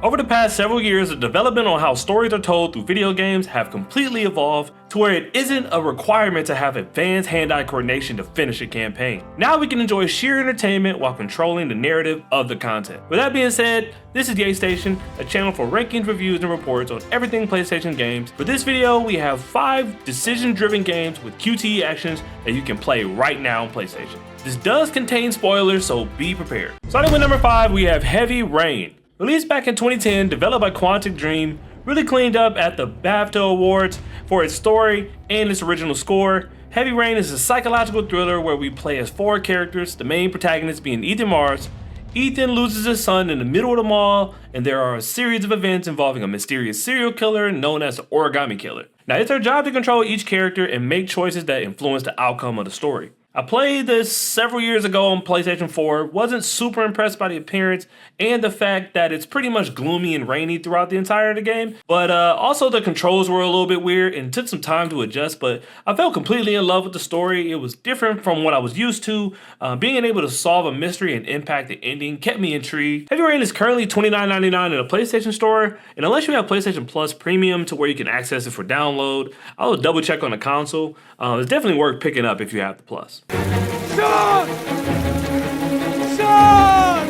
Over the past several years, the development on how stories are told through video games have completely evolved to where it isn't a requirement to have advanced hand-eye coordination to finish a campaign. Now we can enjoy sheer entertainment while controlling the narrative of the content. With that being said, this is YEYSTATION, a channel for rankings, reviews, and reports on everything PlayStation games. For this video, we have 5 decision-driven games with QTE actions that you can play right now on PlayStation. This does contain spoilers, so be prepared. Starting with number 5, we have Heavy Rain. Released back in 2010, developed by Quantic Dream, really cleaned up at the BAFTA Awards for its story and its original score. Heavy Rain is a psychological thriller where we play as 4 characters, the main protagonist being Ethan Mars. Ethan loses his son in the middle of the mall, and there are a series of events involving a mysterious serial killer known as the Origami Killer. Now, it's our job to control each character and make choices that influence the outcome of the story. I played this several years ago on PlayStation 4, wasn't super impressed by the appearance and the fact that it's pretty much gloomy and rainy throughout the entire of the game, but also the controls were a little bit weird and took some time to adjust, but I fell completely in love with the story. It was different from what I was used to. Being able to solve a mystery and impact the ending kept me intrigued. Heavy Rain is currently $29.99 in a PlayStation Store, and unless you have PlayStation Plus Premium to where you can access it for download, I'll double check on the console. It's definitely worth picking up if you have the Plus. Sean! Sean!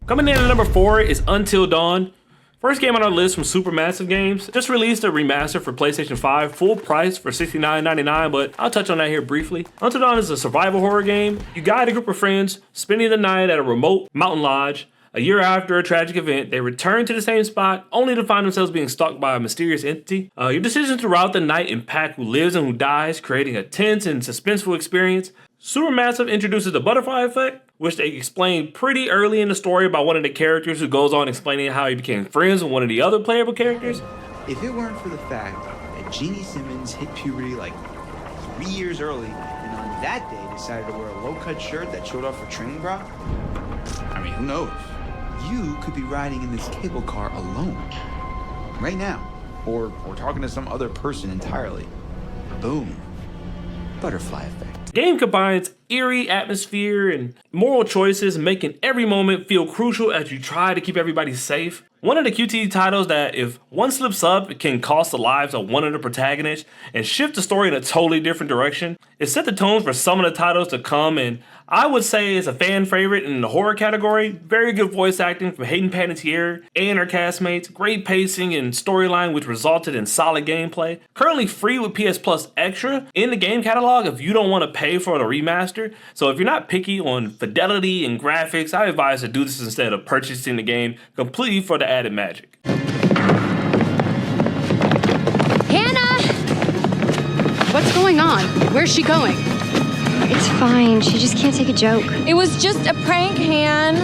Coming in at number 4 is Until Dawn. First game on our list from Supermassive Games. Just released a remaster for PlayStation 5, full price for $69.99, but I'll touch on that here briefly. Until Dawn is a survival horror game. You guide a group of friends spending the night at a remote mountain lodge. A year after a tragic event, they return to the same spot, only to find themselves being stalked by a mysterious entity. Your decisions throughout the night impact who lives and who dies, creating a tense and suspenseful experience. Supermassive introduces the butterfly effect, which they explain pretty early in the story by one of the characters who goes on explaining how he became friends with one of the other playable characters. If it weren't for the fact that Jeannie Simmons hit puberty like 3 years early, and on that day decided to wear a low-cut shirt that showed off her training bra, I mean, who knows? You could be riding in this cable car alone right now, or talking to some other person entirely. Boom. Butterfly effect. The game combines eerie atmosphere and moral choices, making every moment feel crucial as you try to keep everybody safe. One of the QTE titles that if one slips up, it can cost the lives of one of the protagonists and shift the story in a totally different direction. It set the tone for some of the titles to come, and I would say it's a fan favorite in the horror category. Very good voice acting from Hayden Panettiere and her castmates, great pacing and storyline which resulted in solid gameplay. Currently free with PS Plus Extra in the game catalog if you don't want to pay for the remaster. So if you're not picky on fidelity and graphics, I advise to do this instead of purchasing the game completely for the added magic. Hannah! What's going on? Where's she going? It's fine. She just can't take a joke. It was just a prank, Han.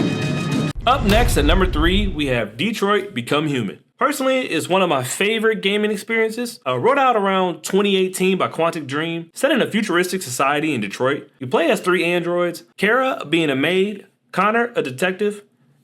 Up next at number 3, we have Detroit Become Human. Personally, it's one of my favorite gaming experiences. Wrote out around 2018 by Quantic Dream, set in a futuristic society in Detroit. You play as 3 androids, Kara being a maid, Connor a detective,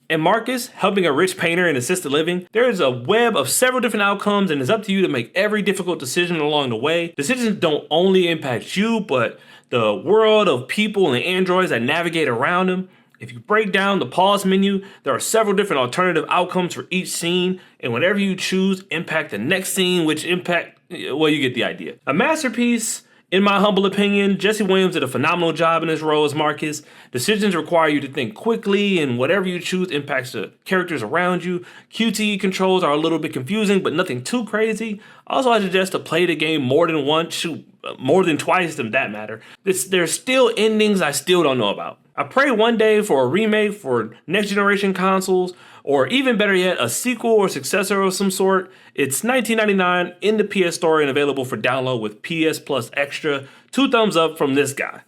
and Marcus helping a rich painter in assisted living. There is a web of several different outcomes, and it's up to you to make every difficult decision along the way. Decisions don't only impact you, but the world of people and androids that navigate around them. If you break down the pause menu, there are several different alternative outcomes for each scene, and whatever you choose impact the next scene, which impact, well, you get the idea. A masterpiece, in my humble opinion. Jesse Williams did a phenomenal job in his role as Marcus. Decisions require you to think quickly, and whatever you choose impacts the characters around you. QTE controls are a little bit confusing, but nothing too crazy. Also, I suggest to play the game more than once, shoot, more than twice for that matter. There's still endings I still don't know about. I pray one day for a remake for next generation consoles, or even better yet, a sequel or successor of some sort. It's $19.99 in the PS Store and available for download with PS Plus Extra. 2 thumbs up from this guy.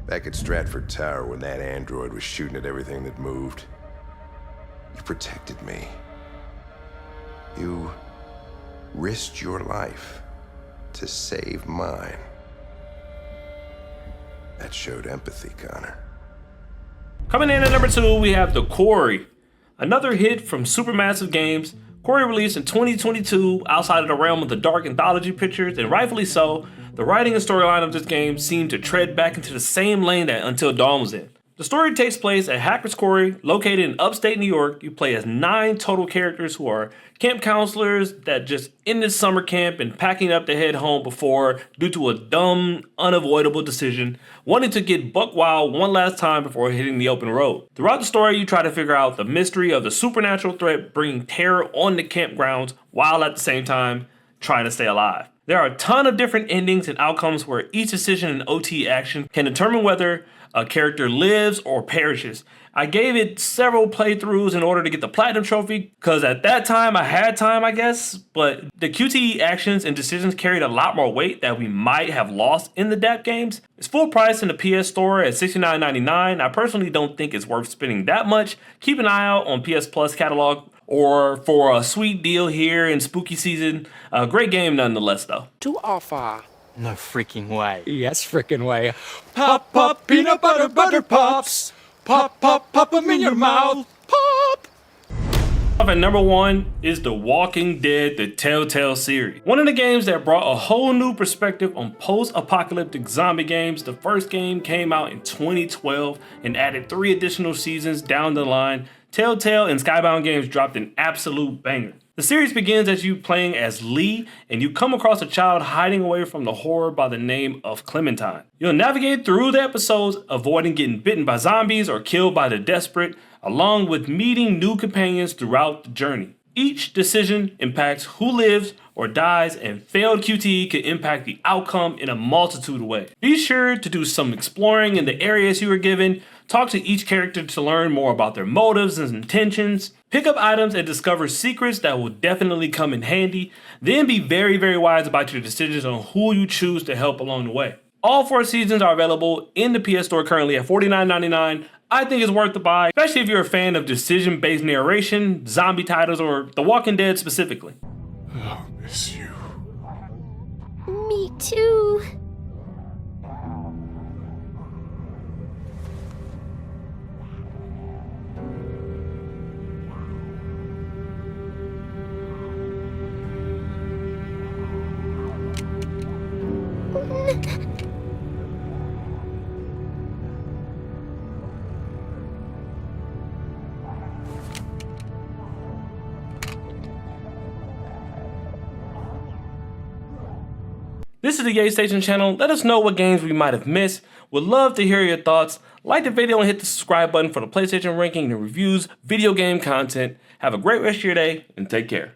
Back at Stratford Tower when that android was shooting at everything that moved, you protected me. You risked your life to save mine. That showed empathy, Connor. Coming in at number 2, we have The Quarry, another hit from Supermassive Games. Quarry released in 2022 outside of the realm of the dark anthology pictures, and rightfully so. The writing and storyline of this game seem to tread back into the same lane that Until Dawn was in. The story takes place at Hacker's Quarry, located in upstate New York. You play as 9 total characters who are camp counselors that just ended summer camp and packing up to head home before, due to a dumb, unavoidable decision, wanting to get buck wild one last time before hitting the open road. Throughout the story, you try to figure out the mystery of the supernatural threat bringing terror on the campgrounds while at the same time trying to stay alive. There are a ton of different endings and outcomes where each decision in OT action can determine whether a character lives or perishes. I gave it several playthroughs in order to get the platinum trophy, because at that time I had time, I guess, but the QTE actions and decisions carried a lot more weight that we might have lost in the DAP games. It's full price in the PS Store at $69.99. I personally don't think it's worth spending that much. Keep an eye out on PS Plus catalog or for a sweet deal here in spooky season. A great game nonetheless though. To offer. No freaking way. Yes, frickin' way. Pop, pop, peanut butter, butter pops. Pop, pop, pop them in your mouth. Pop! At number 1 is The Walking Dead, the Telltale series. One of the games that brought a whole new perspective on post-apocalyptic zombie games. The first game came out in 2012 and added 3 additional seasons down the line. Telltale and Skybound Games dropped an absolute banger. The series begins as you playing as Lee, and you come across a child hiding away from the horror by the name of Clementine. You'll navigate through the episodes, avoiding getting bitten by zombies or killed by the desperate, along with meeting new companions throughout the journey. Each decision impacts who lives or dies, and failed QTE can impact the outcome in a multitude of ways. Be sure to do some exploring in the areas you were given, talk to each character to learn more about their motives and intentions, pick up items and discover secrets that will definitely come in handy, then be very, very wise about your decisions on who you choose to help along the way. All 4 seasons are available in the PS Store currently at $49.99. I think it's worth the buy, especially if you're a fan of decision-based narration, zombie titles, or The Walking Dead specifically. I'll miss you. Me too. This is the YEYSTATION channel. Let us know what games we might have missed. Would love to hear your thoughts. Like the video and hit the subscribe button for the PlayStation ranking and reviews, video game content. Have a great rest of your day and take care.